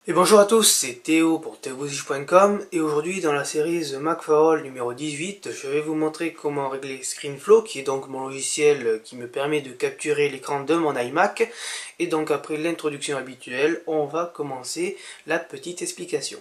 Et bonjour à tous, c'est Théo pour theobosich.com et aujourd'hui dans la série The Mac for All numéro 18, je vais vous montrer comment régler ScreenFlow, qui est donc mon logiciel qui me permet de capturer l'écran de mon iMac. Et donc après l'introduction habituelle, on va commencer la petite explication.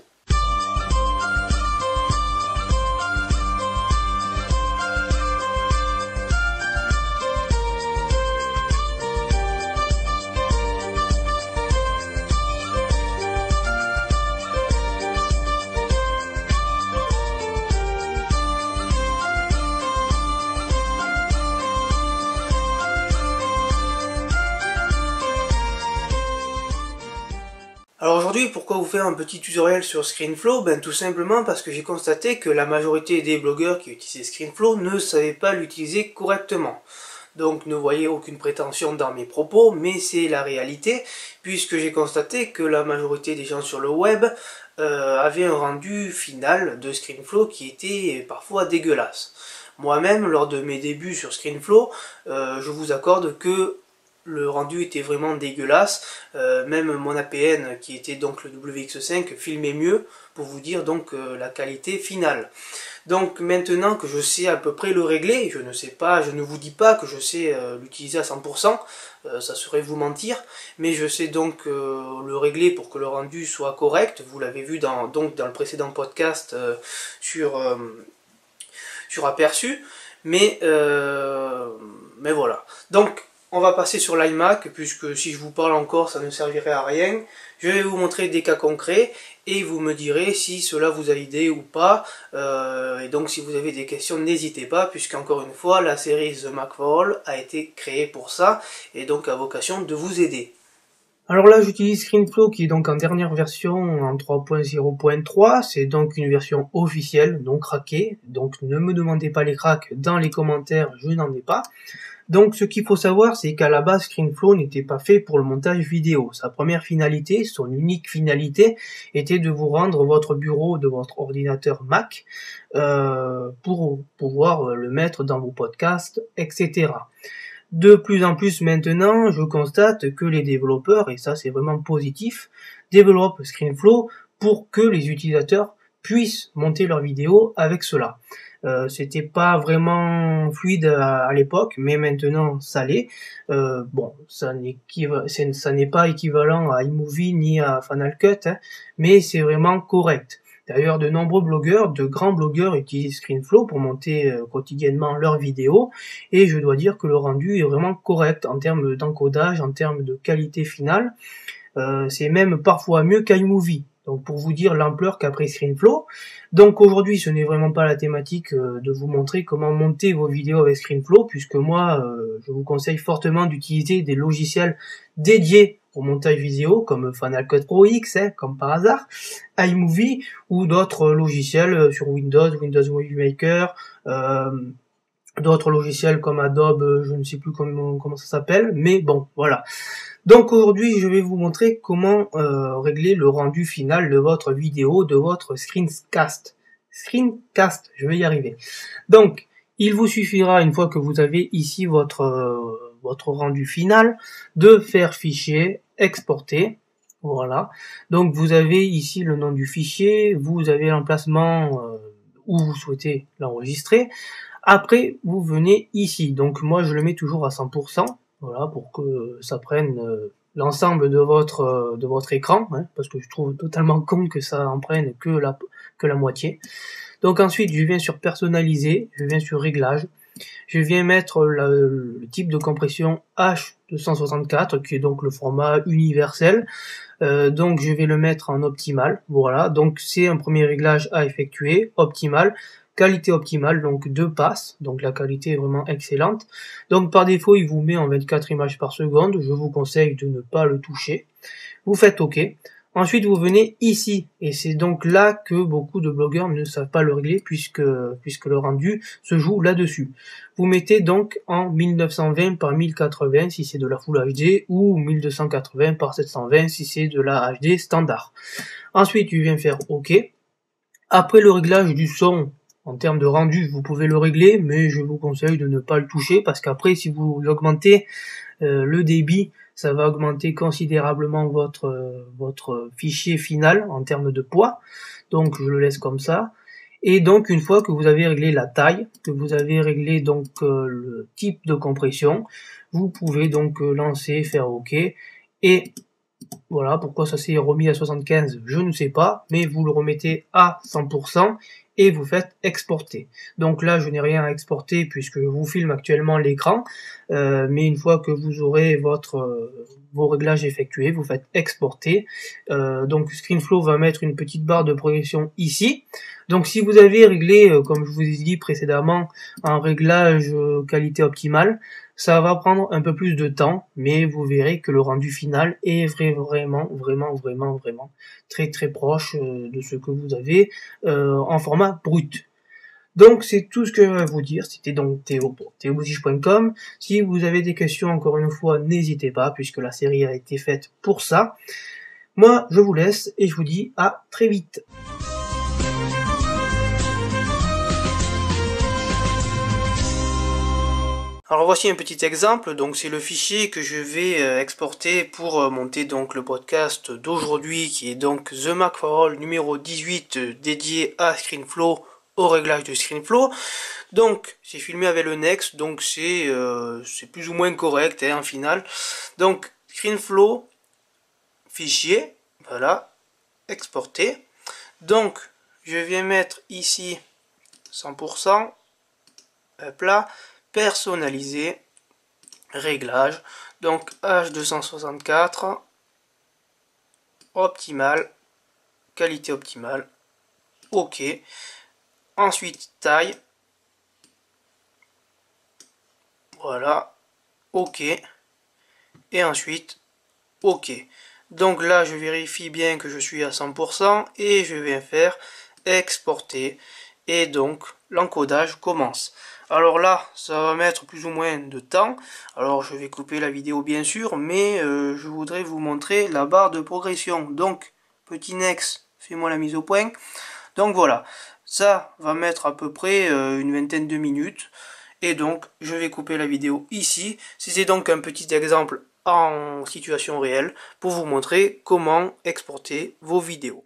Alors aujourd'hui, pourquoi vous faire un petit tutoriel sur ScreenFlow? Tout simplement parce que j'ai constaté que la majorité des blogueurs qui utilisaient ScreenFlow ne savaient pas l'utiliser correctement. Donc ne voyez aucune prétention dans mes propos, mais c'est la réalité, puisque j'ai constaté que la majorité des gens sur le web avaient un rendu final de ScreenFlow qui était parfois dégueulasse. Moi-même, lors de mes débuts sur ScreenFlow, je vous accorde que le rendu était vraiment dégueulasse, même mon APN qui était donc le WX5 filmait mieux pour vous dire donc la qualité finale. Donc maintenant que je sais à peu près le régler, je ne vous dis pas que je sais l'utiliser à 100%, ça serait vous mentir, mais je sais donc le régler pour que le rendu soit correct. Vous l'avez vu dans le précédent podcast sur Aperçu, mais voilà. Donc on va passer sur l'iMac, puisque si je vous parle encore, ça ne servirait à rien. Je vais vous montrer des cas concrets, et vous me direz si cela vous a aidé ou pas. Et donc si vous avez des questions, n'hésitez pas, puisqu'encore une fois, la série The Mac for All a été créée pour ça, et donc a vocation de vous aider. Alors là, j'utilise ScreenFlow qui est donc en dernière version en 3.0.3, c'est donc une version officielle, non craquée, donc ne me demandez pas les cracks dans les commentaires, je n'en ai pas. Donc ce qu'il faut savoir, c'est qu'à la base ScreenFlow n'était pas fait pour le montage vidéo. Sa première finalité, son unique finalité, était de vous rendre votre bureau de votre ordinateur Mac pour pouvoir le mettre dans vos podcasts, etc. De plus en plus maintenant, je constate que les développeurs, et ça c'est vraiment positif, développent ScreenFlow pour que les utilisateurs puissent monter leurs vidéos avec cela. C'était pas vraiment fluide à l'époque, mais maintenant ça l'est. Bon, ça n'est pas équivalent à iMovie ni à Final Cut, hein, mais c'est vraiment correct. D'ailleurs, de nombreux blogueurs, de grands blogueurs utilisent ScreenFlow pour monter quotidiennement leurs vidéos, et je dois dire que le rendu est vraiment correct en termes d'encodage, en termes de qualité finale. C'est même parfois mieux qu'iMovie. Donc pour vous dire l'ampleur qu'a pris ScreenFlow. Donc aujourd'hui ce n'est vraiment pas la thématique de vous montrer comment monter vos vidéos avec ScreenFlow, puisque moi je vous conseille fortement d'utiliser des logiciels dédiés au montage vidéo comme Final Cut Pro X, hein, comme par hasard, iMovie ou d'autres logiciels sur Windows Movie Maker, d'autres logiciels comme Adobe, je ne sais plus comment ça s'appelle, mais bon voilà. Donc aujourd'hui, je vais vous montrer comment régler le rendu final de votre vidéo, de votre screencast. Screencast, je vais y arriver. Donc, il vous suffira, une fois que vous avez ici votre rendu final, de faire fichier, exporter. Voilà. Donc vous avez ici le nom du fichier, vous avez l'emplacement où vous souhaitez l'enregistrer. Après, vous venez ici. Donc moi, je le mets toujours à 100%. Voilà, pour que ça prenne l'ensemble de votre écran, hein, parce que je trouve totalement con que ça en prenne que la moitié. Donc ensuite, je viens sur personnaliser, je viens sur réglage, je viens mettre le type de compression H264, qui est donc le format universel. Donc je vais le mettre en optimal. Voilà, donc c'est un premier réglage à effectuer, optimal. Qualité optimale, donc 2 passes, donc la qualité est vraiment excellente. Donc par défaut, il vous met en 24 images par seconde, je vous conseille de ne pas le toucher. Vous faites OK. Ensuite, vous venez ici, et c'est donc là que beaucoup de blogueurs ne savent pas le régler, puisque le rendu se joue là-dessus. Vous mettez donc en 1920 par 1080 si c'est de la Full HD, ou 1280 par 720 si c'est de la HD standard. Ensuite, tu viens faire OK. Après le réglage du son, en termes de rendu, vous pouvez le régler, mais je vous conseille de ne pas le toucher, parce qu'après, si vous augmentez le débit ça va augmenter considérablement votre fichier final en termes de poids. Donc je le laisse comme ça. Et donc une fois que vous avez réglé la taille, que vous avez réglé donc le type de compression, vous pouvez donc lancer, faire OK. Et voilà, pourquoi ça s'est remis à 75, je ne sais pas, mais vous le remettez à 100% et vous faites exporter. Donc là, je n'ai rien à exporter puisque je vous filme actuellement l'écran, mais une fois que vous aurez vos réglages effectués, vous faites exporter. Donc ScreenFlow va mettre une petite barre de progression ici. Donc si vous avez réglé, comme je vous ai dit précédemment, un réglage qualité optimale, ça va prendre un peu plus de temps, mais vous verrez que le rendu final est vraiment très très proche de ce que vous avez en format brut. Donc c'est tout ce que je vais vous dire. C'était donc Théo pour theoboutige.com. Si vous avez des questions, encore une fois, n'hésitez pas, puisque la série a été faite pour ça. Moi, je vous laisse et je vous dis à très vite. Alors voici un petit exemple, donc c'est le fichier que je vais exporter pour monter donc le podcast d'aujourd'hui qui est donc The Mac for All numéro 18 dédié à ScreenFlow, au réglage de ScreenFlow. Donc c'est filmé avec le Next, donc c'est plus ou moins correct en final. Donc ScreenFlow, fichier, voilà, exporter. Donc je viens mettre ici 100%, hop là, personnaliser, réglage, donc H264, optimal, qualité optimale, OK. Ensuite taille, voilà, OK. Et ensuite OK. Donc là je vérifie bien que je suis à 100% et je vais faire exporter et donc l'encodage commence. Alors là ça va mettre plus ou moins de temps, alors je vais couper la vidéo bien sûr, mais je voudrais vous montrer la barre de progression. Donc petit Next, fais-moi la mise au point. Donc voilà, ça va mettre à peu près une vingtaine de minutes. Et donc, je vais couper la vidéo ici. C'est donc un petit exemple en situation réelle pour vous montrer comment exporter vos vidéos.